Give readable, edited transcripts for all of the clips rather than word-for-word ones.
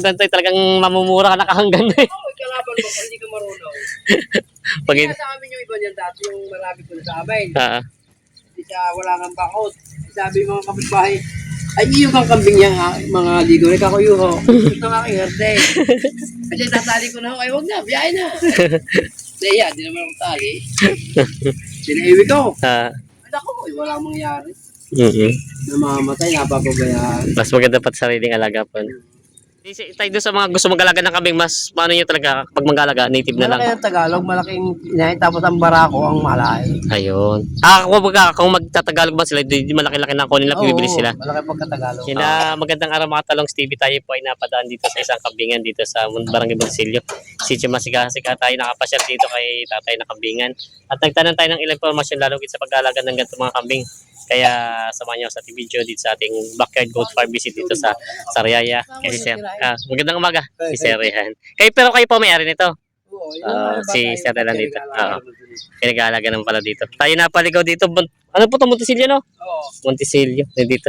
ganito talagang mamumura ka nakahanggan na eh. Oo, kalaban mo kung hindi ka marunong. Pag Kaya sa amin yung iba niyan dati, yung marami ko na sa amin. Hindi siya wala kang bakot. Sabi mga kapitbahay, ay iyo kang kambing niya nga, mga ligo. Nagkakuyo ko. Gusto nga aking herde. Kasi tatali ko na ako, ay huwag na, biyahe na. Daya, di naman ako tali. Sinaiwi ko. Ay ako, wala mangyari. Namamatay, napapabayaan. Mas maganda pa sariling alaga po. Tayo doon sa mga gusto mag-alaga ng kambing, mas paano nyo talaga pag mag-alaga, native na lang? Malaki ang Tagalog, malaking inahin, tapos ang barako ang malaki. Ayun. Kung magtatagalog ba sila, di malaki-laki na kunin lang bibili sila. Malaki pagka-Tagalog. Magandang araw mga talong Stevie, tayo po ay napadaan dito sa isang kambingan dito sa Barangay Bonsilyo. Sitio Masigasig tayo nakapasyal dito kay tatay na kambingan. At nagtanong tayo ng ilang impormasyon lalo sa pag-aalaga ng ganitong mga kambing. Kaya samahan nyo sa ating video dito sa ating backyard goat farm visit dito sa Sariaya. Kasi sir, magandang umaga, si Sir Rehan. Pero kayo po may-ari nito. Si Sir Rehan dito. Pinag-aalaga naman pala dito. Tayo napaligaw dito. Ano po ito? Monticello, no? Oo. Monticello. Dito.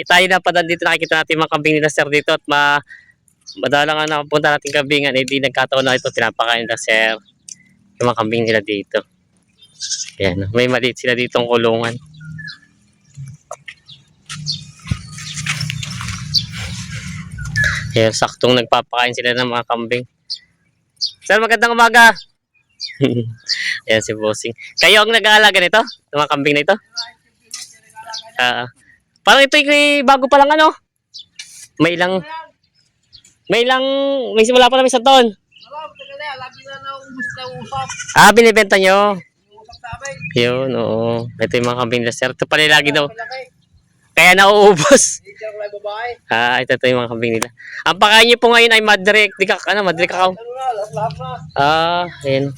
Tayo napadaan dito. Nakikita natin mga kambing nila sir dito. At madalang nga nakapunta natin kambingan. Hindi nagkataon na ito. Tinapakain nila sir. Yung mga kambing nila dito. Yan. May maliit sila ditong kulungan. Yan. Saktong nagpapakain sila ng mga kambing. Sir, magandang umaga. Ayan si Bossing. Kayo ang nag-aalaga nito? Ng mga kambing na ito? Parang ito bago pa lang ano? May simula pa namin sa taon. Binibenta nyo? Yun, oo. Ito yung mga kambing na sir. Ito pala lagi daw. Kaya nauubos. Ito yung mga kambing nila. Ang pakain nyo po ngayon ay Madre Cacao. Ayan.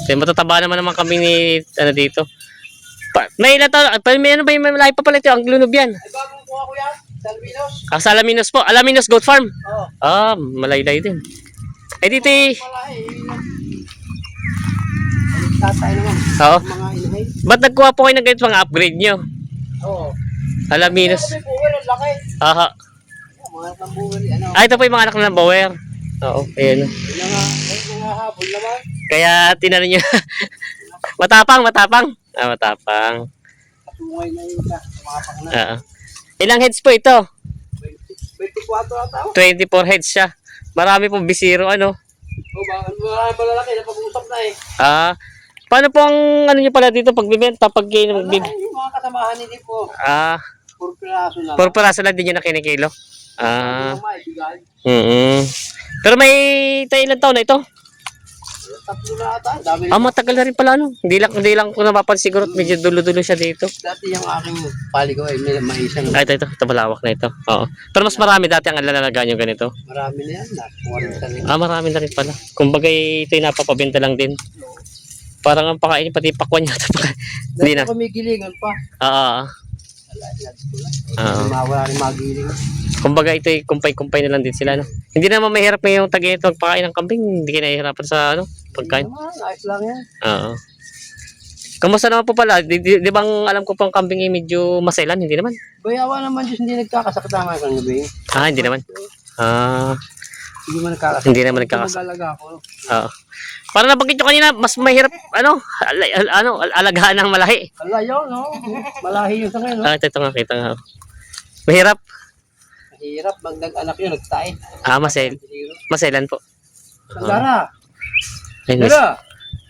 So, matataba naman ang mga kambing ni dito. May ilan taon, may ano ba yung malaki pa pala ito? Ang lunob yan. Ay, bagong kuha ko yan. Salminos. Sa Alaminos po. Alaminos Goat Farm. Oo. Malaylay din. Dito Tatay naman. Oo. Mga inahay. Ba't nagkuha po kayo ng ganito mga upgrade nyo? Oo. Alaminos. May buwer, ang laki. Mga kambuwer, ano. Ito po yung mga anak ng Bower. Oo, ayan. Mga habol naman. Kaya tinanong nyo. Matapang. Matapang. Katungay na yun ka. Tumapang na. Ilang heads po ito? 24 ata. 24 heads siya. Marami pong bisiro, ano? Malalaki na pag-usap na eh. Paano po ang ano nyo pala dito pagbibenta? Yung mga kasamahan hindi po. 4 piraso lang. 4 piraso lang din nyo na kinikilo. Maibigay. Pero may ilang taon na ito? 3 na ata. Dami Matagal na rin pala, ano? Hindi lang ko napapansin siguro. Medyo dulo-dulo siya dito. Dati yung aking pali ko ay may maisang. Ito malawak na ito. Oo. Pero mas marami dati ang alalagaan yung ganito. Marami na yan. Marami na rin pala. Kumbaga ito yung napapabenta lang din. Parang ang pakain, pati pakwan niya. Hindi na. Kumigilingan pa. Mawala rin magiling. Kumbaga ito ay kumpay-kumpay na lang din sila. No? Hindi naman mahirap ngayong tag-ito magpakain ng kambing. Hindi kayo nahihirapan sa pagkain. Ayos lang yan. Kamusta naman po pala? Di bang alam ko pang kambing ay medyo masailan? Hindi naman. Bayawa naman Diyos, hindi nagkakasakit naman kang gabi. Hindi naman. Hindi mo nagkakasakit. Hindi naman nagkakasakit. Mag-alaga ako. Parang nabanggit nyo kanina, mas mahirap, alagaan ng malahi. Alayo, no? Malahi yun sa ngayon, no? Ito nga, kita nga. Mahirap. Mahirap, mag-anak yun, nagtain. Masailan po. Sandara!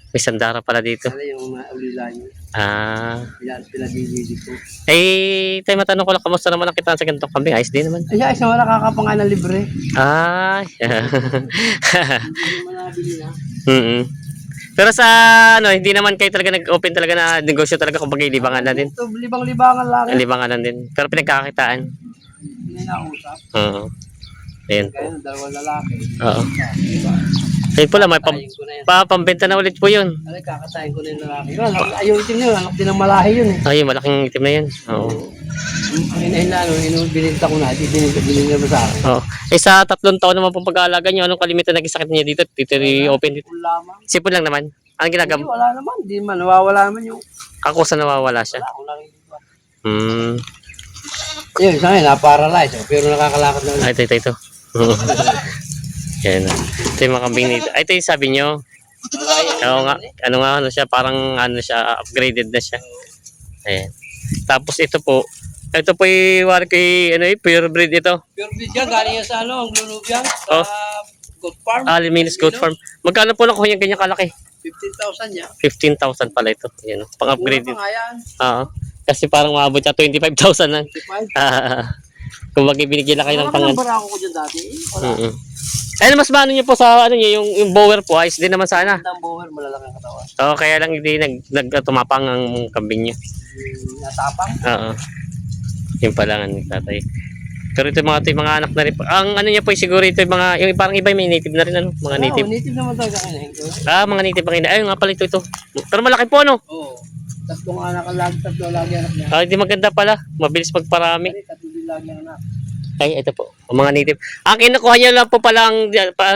May sandara pala dito. Sala yung maulila nyo. Pinabibili ko. Tayo matanong ko lang, kamusta naman ang kitaan sa ganitong kambing? Ayos din naman. Ayos naman, nakakapangan na libre. Hindi naman nabili na. Pero sa hindi naman kayo talaga nag-open talaga na negosyo talaga, kumbaga libangan na din. Libang-libangan lang. Libangan na din. Pero pinagkakakitaan. Hindi na usap. Ayan po. Kaya dalawang lalaki. Ayun po lang, may pambenta na ulit po yun. Kakatayin ko na yung lalaki. Yung itim yun, anak din ng malahi yun eh. Yung malaking itim na yun. Ang inahin na, bininta ko na, bininta mo sa akin. Sa 3 taon naman pong pag-aalaga nyo, anong kalimitan nag-isakit niya dito? Dito open dito. Sipon lang naman. Anong ginagawa? Wala naman, di man, nawawala naman yung... Ako sa nawawala siya. Wala, Yun, isa ngayon, na-paralyze. Pero nakakalakad na. Ay, ito. Yan. Ito yung mga kambing nito. Ay, ito yung sabi nyo. Oo nga. Ano siya, parang upgraded na siya. Ayan. Tapos ito po yung wari kay, pure breed ito. Pure breed yan, galing yan sa ang Glulubiang, Oh. sa goat farm. Luminous Goat Farm. Magkano po nakuha yung ganyan kalaki? 15,000 niya. 15,000 pala ito. Ayan. Pang-upgrade Mura din. pa nga yan. Oo. Kasi parang maabot siya 25,000 lang. 25. Kung binigyan lang kayo ng pangan. Wala ka ng barako ko dyan dati. Wala. Ano mas maano niyo po sa yung bower po, ayos din naman sana. Ang bower, malalaki ang katawan. Oo, kaya lang hindi tumapang ang kambing niya. Natapang. Oo. Yung pala nga tatay. Pero ito yung mga anak na rin po. Ang ano niya po siguro ito yung mga, yung parang iba may native na rin mga native. Oo, native naman talaga kinahin ko. Mga native ang ina. Ay, nga pala ito. Pero malaki po Oo. Tatlong anak ang lagi, tatlo lagi anak niya. Hindi maganda pala. Mabilis magparami. Tatlo din lagi anak. Ay, ito po. Ang mga native. Ang kinukuha niyo lang po pala,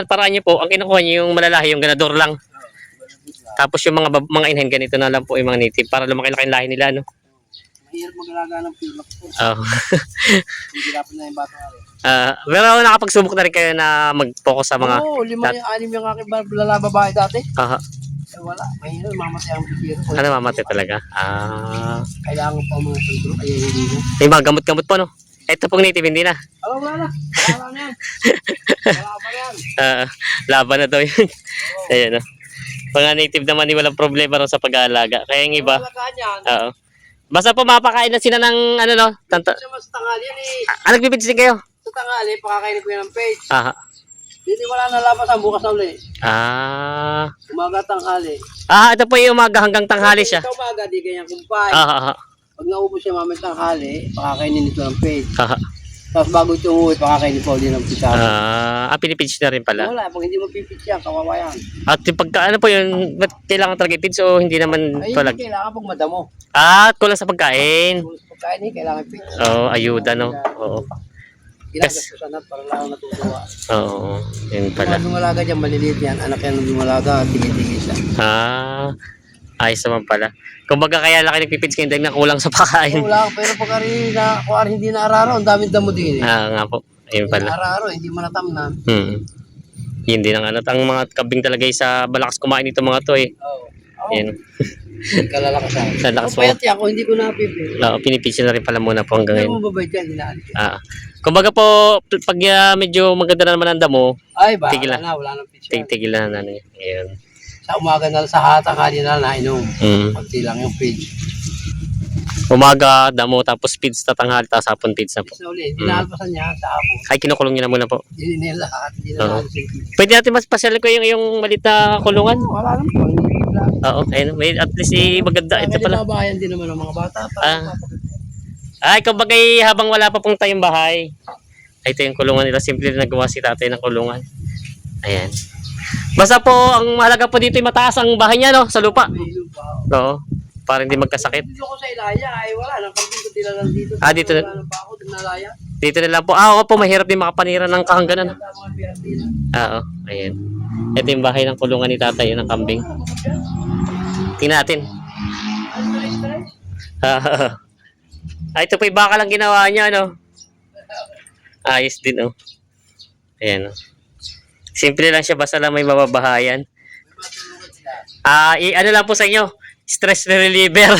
paraan niyo po, ang kinukuha niyo yung malalahi, yung ganador lang. Tapos yung mga inhen, ganito na lang po yung mga native para lumaki-laki yung lahi nila, no? Mahirap mag-alaga ng pure po. Oo. Hihirapan na yung bata nga rin. Pero nakapagsubok na rin kayo na mag-focus sa mga... Oo, 5 yung aking babae dati. Aha. Wala, mahirap, mamatay ang bikiro. Mamatay talaga? Kailangan pa mga sentro, kaya hindi na. May mga gamot-gamot po, no? Ito pong native, hindi na. Wala na. Wala na yan. Wala pa yan. Laban na daw yun. Ayan, no? Mga native naman, walang problema rin sa pag-aalaga. Kaya yung iba... Alagaan yan. Oo. Basta po mapakain na sila ng no? Siya mas tangali yan eh. Nagbibidyo din kayo? Sa tangali, pakakainin ko yan ng page. Aha. Hindi wala na lapas ang bukas na uli. Umaga tanghali. Ito po yung umaga hanggang tanghali siya. Ito umaga, di ganyan kumpay. Aha. Pag naubos siya mamay tanghali, pakakainin ito ng page. Aha. Tapos bago ito umuwi, pakakainin po din ng pitado. Pinipidge na rin pala. Wala, pag hindi mo pipitch yan, kawawa yan. At yung pagka, ano po yun, ba't kailangan talaga ipidge o hindi naman Ay, palag? hindi kailangan pag madamo. Kulang sa pagkain. Kung sa pagkain eh, kailangan pitch. Ayuda, no? Oo. Ginagastusan at para lang natutuwa. Oo, yun pala. Kung lumalaga dyan, maliliit yan. Anak yan ng lumalaga, tingin-tingin siya. Ayos naman pala. Kumbaga kaya laki nagpipidge kayo dahil na kulang sa pagkain. Wala, pero pag hindi na araro, ang daming damo din eh. Nga po. Ayun pala. Araro, hindi mo natamnan. Yun din ang ang mga kabing talaga sa balakas kumain ito mga to eh. Oo. Yan. Kalalakasan. Lalakas Kung payat yan, kung hindi ko napipil. Pinipidge na rin pala muna po hanggang Kaya ngayon. mo babait yan, hinaalit yan. Kumbaga po, pag medyo maganda na naman ang damo, Ay ba, tigil na. wala nang pitch yan. tigil na na. Ayun. Sa umaga na sa hatang hali na nainom. Mm. Pagti lang yung pitch. Umaga, damo, tapos feeds na tanghali, tapos hapon feeds na po. Isa ulit, hindi naalpasan niya sa hapon. Ay, kinukulong niyo na muna po. Hindi nila lahat, hindi na Oo. lahat sa pitch. Pwede natin mas pasyal ko yung malit na kulungan. Wala lang po, hindi bigla. Oo, ayun. May at least maganda. Ito pala. Babayan din naman ng mga bata. Kumbaga habang wala pa pong tayong bahay, ito yung kulungan nila. Simple na nagawa si tatay ng kulungan. Ayan. Basta po, ang mahalaga po dito yung mataas ang bahay niya, no? Sa lupa. May lupa. Oo. Para hindi magkasakit. Dito ko sa Ilaya, ay wala nang kambing ko lang dito. Dito na. Wala nang bako, nalaya. Dito na lang po. Oo po, mahirap din makapanira ng kahangganan. Wala mga pirang-pira. Oo. Ayan. Ito yung bahay ng kulungan ni tatay, ng kambing. Tingnan natin. Ito po yung baka lang ginawa niya, no? Ayos din, oh. Ayan, oh. Simple lang siya, basta lang may mababahayan. Ano lang po sa inyo? Stress reliever.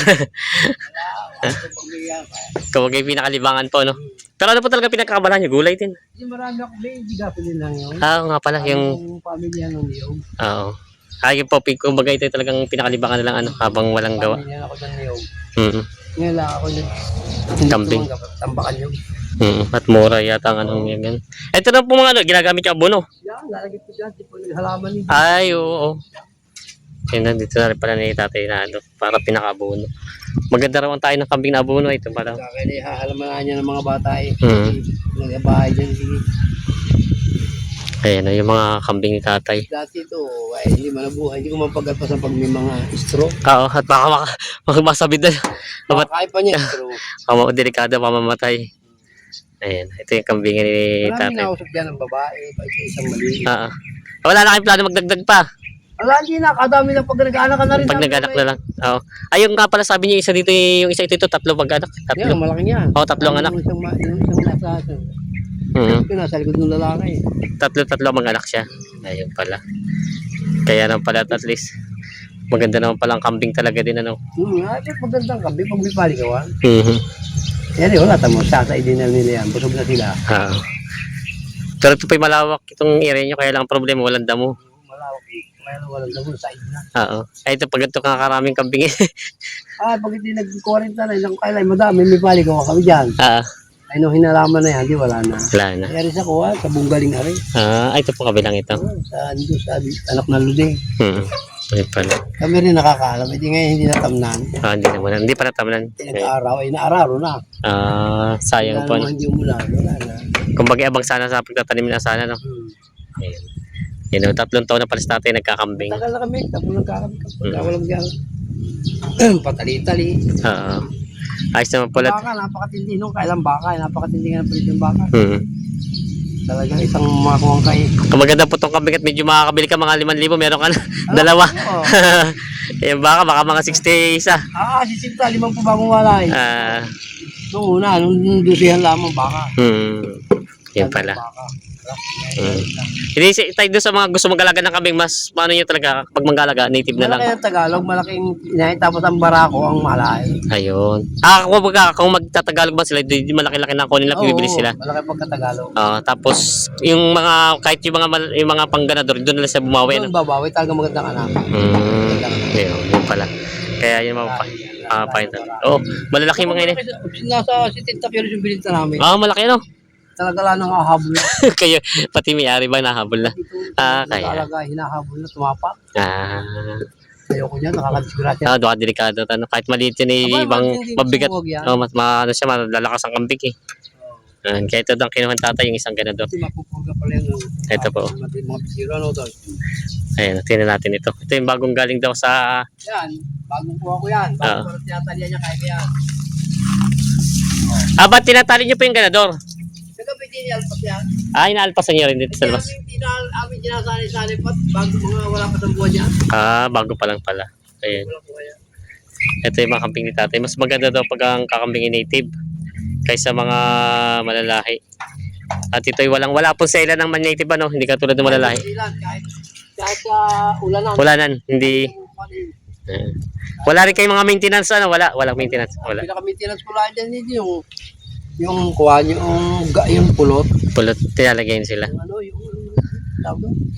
Kung yung pinakalibangan po, no? Pero ano po talaga pinakakabalan niyo? Gulay din. Hindi marami ako, may gasolin lang yun. Nga pala, yung... pamilya ng niyog. Oo. Yung po, kumbaga ito talagang pinakalibangan na lang, ano, habang walang gawa. Pamilya ako ng niyog. Mm-hmm. Ngayon lang ako Kambing. tambakan yun. At mura yata ang anong yan. Ito na po mga ano, ginagamit yung abono. Yan, lalagay ko dyan. Tipo yung halaman nito. Ay, oo. Yan na, dito na rin pala ni tatay na ano, para pinaka-abono. Maganda raw tayo ng kambing na abono. Ito pala. Kaya hahalaman niya ng mga bata eh. Mm. Nagabahay dyan. Sige. Ayan na, yung mga kambing ni tatay. Dati ito, ay hindi man nabuhay. Hindi ko mapagkapasan pag may mga stroke. Oo, at baka masabid na. Makakain pa niya stroke. Delikado, mamamatay. Ayan, ito yung kambing ni Maraming tatay. nausap dyan ng babae. Isang maliit. Wala na kayong plano magdagdag pa. Ala, hindi na. Kadami ng pag nag-anak ka na rin. Pag nag-anak na lang. Oo. Ayun nga pala sabi niyo, isa dito, yung isa ito, tatlo pag-anak. Yan, Tatlo. malaki yan. Oo, tatlong anak. Yung isang nasa, yung nasa likod ng lalaki. Tatlo mag-anak siya. Ayun pala. Kaya naman pala at least maganda naman pala ang kambing talaga din ano. Ay, magandang kabi pag may palikawan. Mhm. Yan, wala tamo. Sasay din na nila yan. Busog na sila. Ah. Pero ito pa'y malawak itong area nyo, kaya lang ang problema walang damo. Malawak eh. Walang damo. Side na. Oo. Ay ito pag ito kakaraming kambing eh. Pag hindi nag-40 na ilang kailan, madami. May palikawan kami dyan. Ay, nung hinalaman na yan, di wala na. Wala na. Kaya rin sa kuha, sa Bunggaling na rin. Ito po kabilang ito. Sa anak na Luding. Ayun pala. Kami rin nakakaalam. Hindi ngayon hindi natamnan. Hindi naman. Hindi pa natamnan. Nag-araw ay naararo na. Sayang po. Wala naman hindi umulan. Wala na. Kung bagay abang sana sa pagtatanim na sana, no? Ayun. Yun, 3 taon na pala sa tatay nagkakambing. Tagal na kami. Tapos nagkakami. Kapag walang diyan. Patali-tali. Oo. Ayos naman pala. Baka, napakatindi nung kailang baka. Napakatindi nga ng palit ng baka. Talagang isang makuwang kayo. Kung maganda po itong kambing at medyo makakabili ka mga 5,000, meron ka na. Dalawa. Yung baka mga 60 isa. Si Sinta, 5 po bagong walay. Nung una, nung dusihan lamang baka. Yun pala. Baka. Hindi, tayo doon sa mga gusto mag-alaga ng kambing, mas paano nyo talaga pag mag-alaga, native na lang. Malaki ang Tagalog, malaking inahin. Tapos ang barako ang malaki. Ayun. Kung magtatagalog ba sila, di malaki-laki na kunin lang, bibili sila. Malaki pagka-Tagalog. Tapos, yung mga, kahit yung mga pangganador, doon na lang siya bumawi. Doon babawi, talaga magandang anak. Yun pala. Kaya yun mapapakita. Malalaki mga ini. Nasa 70 kilos yung bilinta namin. Malaki no? Talaga lang nakahabol na. Kayo, pati may-ari ba nahabol na? Kaya. Talaga hinahabol na, tumapak. Ayoko niya, nakakadisgrasya. Doon delikado. Kahit maliit yun, ibang mabigat. Mas siya, malalakas ang kambing eh. Kaya ito ang kinuha ng tatay, yung isang ganado. Kasi mapupurga pala yung Ito po. mga bisiro, ano doon. Ayan, tingnan natin ito. Ito yung bagong galing daw sa... Yan, bagong kuha ko yan. Bagong parang tinatalian niya kaya yan. Ba't tinatali niyo po yung ganador? Nagabi din yan, pati yan. Inaalpasan niyo rin dito sa labas. Amin sinasali-sali pa, bago mga wala pa ng buwan niya. Bago pa lang pala. Ayan. Wala po yan. Ito yung mga kambing ni tatay. Mas maganda daw pag ang kakambing native kaysa mga malalahi. At ito'y wala po sa ilan ng native ano, hindi katulad ng malalahi. Kahit ulanan. Ulanan, hindi. Wala rin kayong mga maintenance ano, walang maintenance. Wala. Pinaka-maintenance ko lang dyan dito yung kuha yung pulot. Pulot, tinalagyan sila. Ano,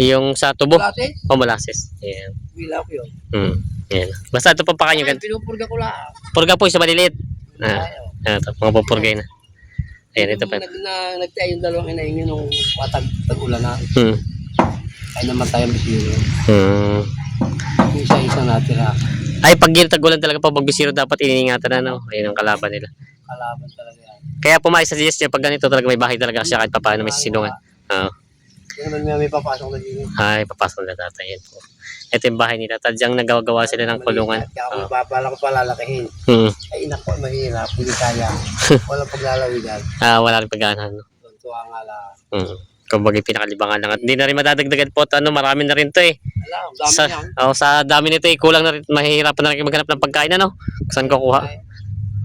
Yung sa tubo? molasses. Molasses. Ayan. Bila ko yun. Ayan. Basta ito pa pa kanyo. Pinupurga ko lang. Purga po, isa maliliit. Ito, mga pupurgay na. Ayan, ito pa. Nagtayo yung dalawang inayin yun nung tag-ulan na. Ay namatay ang bisiro. Yung isa-isa natira. Ay, pag yun tag-ulan talaga pag magbisiro dapat iniingatan na, no? Ayun ang kalaban nila. Kalaban talaga yan. Kaya pumayos sa GS niya, pag ganito talaga may bahay talaga siya kahit pa paano may sisilungan. Hindi naman may papasok na dito. Papasok na tatay. Yan po. Ito yung bahay nila. Tadyang nagawa sila ng kulungan. Kaya ako mapapala ko palalakihin. Ay inak ko, mahirap. Hindi kaya. Walang paglalawigan. Wala rin pag-aanan. No? Tuwa nga lang. Kung bagay pinakalibangan lang. At hindi na rin madadagdagan po. Marami na rin to eh. Dami yan. Sa dami nito eh. Kulang na rin. Mahihirapan na rin maghanap ng pagkain ano. Saan kukuha?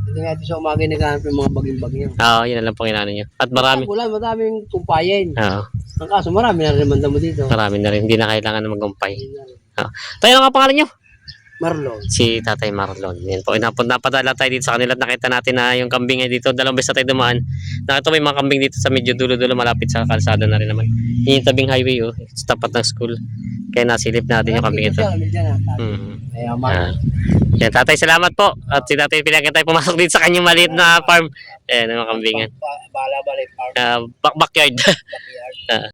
Hindi nga sa umaga naghanap yung mga baging-baging. Yun na lang po kinano nyo. At marami. Madaming kumpayin. Ang kaso marami na rin mo dito. Marami na rin. Hindi na kailangan na magumpay. Tayo na nga pangalan nyo? Marlon. Si Tatay Marlon. Yan po. Napadala tayo dito sa kanila at nakita natin na yung kambing ay dito. 2 beses na tayo dumaan. Nakita may mga kambing dito sa medyo dulo-dulo malapit sa kalsada na rin naman. Yung tabing highway sa tapat ng school. Kaya nasilip natin yung kambing ito. Yan, tatay, salamat po. At si tatay pinagan tayo pumasok dito sa kanyang maliit na farm. Ayan, ang mga kambingan. Bala-bala farm. Backyard.